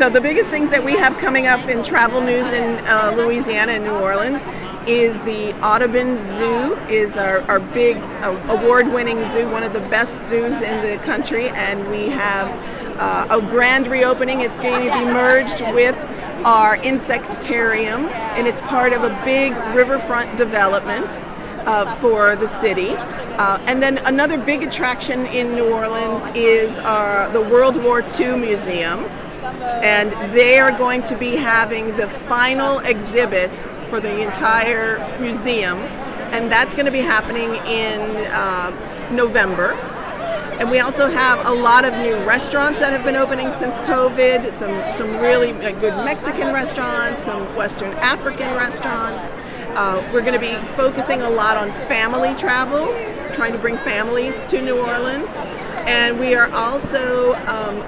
So the biggest things that we have coming up in travel news in Louisiana and New Orleans is the Audubon Zoo is our big award-winning zoo, one of the best zoos in the country, and we have a grand reopening. It's going to be merged with our insectarium, and it's part of a big riverfront development for the city. And then another big attraction in New Orleans is the World War II Museum. And they are going to be having the final exhibit for the entire museum, and that's going to be happening in November. And we also have a lot of new restaurants that have been opening since COVID, some really good Mexican restaurants, some Western African restaurants. We're going to be focusing a lot on family travel, trying to bring families to New Orleans. And we are also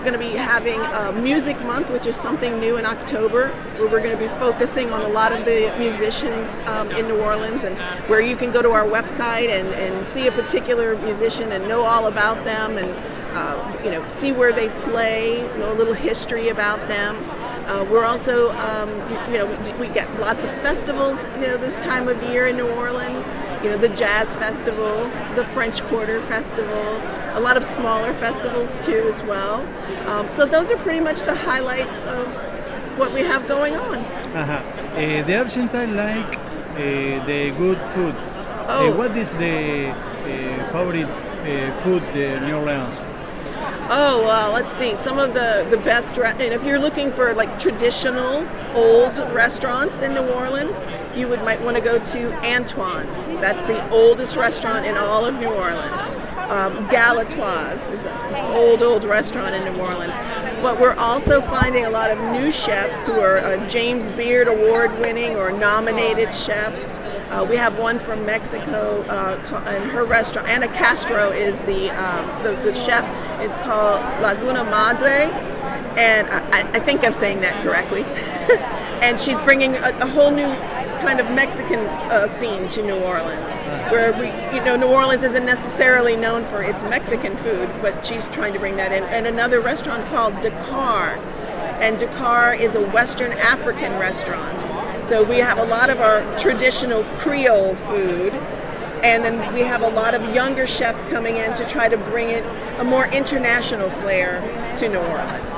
going to be having a music month, which is something new in October, where we're going to be focusing on a lot of the musicians in New Orleans, and where you can go to our website and see a particular musician and know all about them, and see where they play, know a little history about them. We're also, we get lots of festivals, this time of year in New Orleans. The Jazz Festival, the French Quarter Festival, a lot of smaller festivals too as well. So those are pretty much the highlights of what we have going on. The Argentine like the good food. What is the favorite food in New Orleans? Oh, well, let's see. Some of the best, and if you're looking for like traditional old restaurants in New Orleans, you might want to go to Antoine's. That's the oldest restaurant in all of New Orleans. Galatoire's is an old restaurant in New Orleans. But we're also finding a lot of new chefs who are James Beard award-winning or nominated chefs. We have one from Mexico, and her restaurant, Ana Castro is the chef. It's called Laguna Madre, and I think I'm saying that correctly. And she's bringing a whole new kind of Mexican scene to New Orleans, where New Orleans isn't necessarily known for its Mexican food, but she's trying to bring that in. And another restaurant called Dakar, and Dakar is a Western African restaurant. So we have a lot of our traditional Creole food, and then we have a lot of younger chefs coming in to try to bring it a more international flair to New Orleans.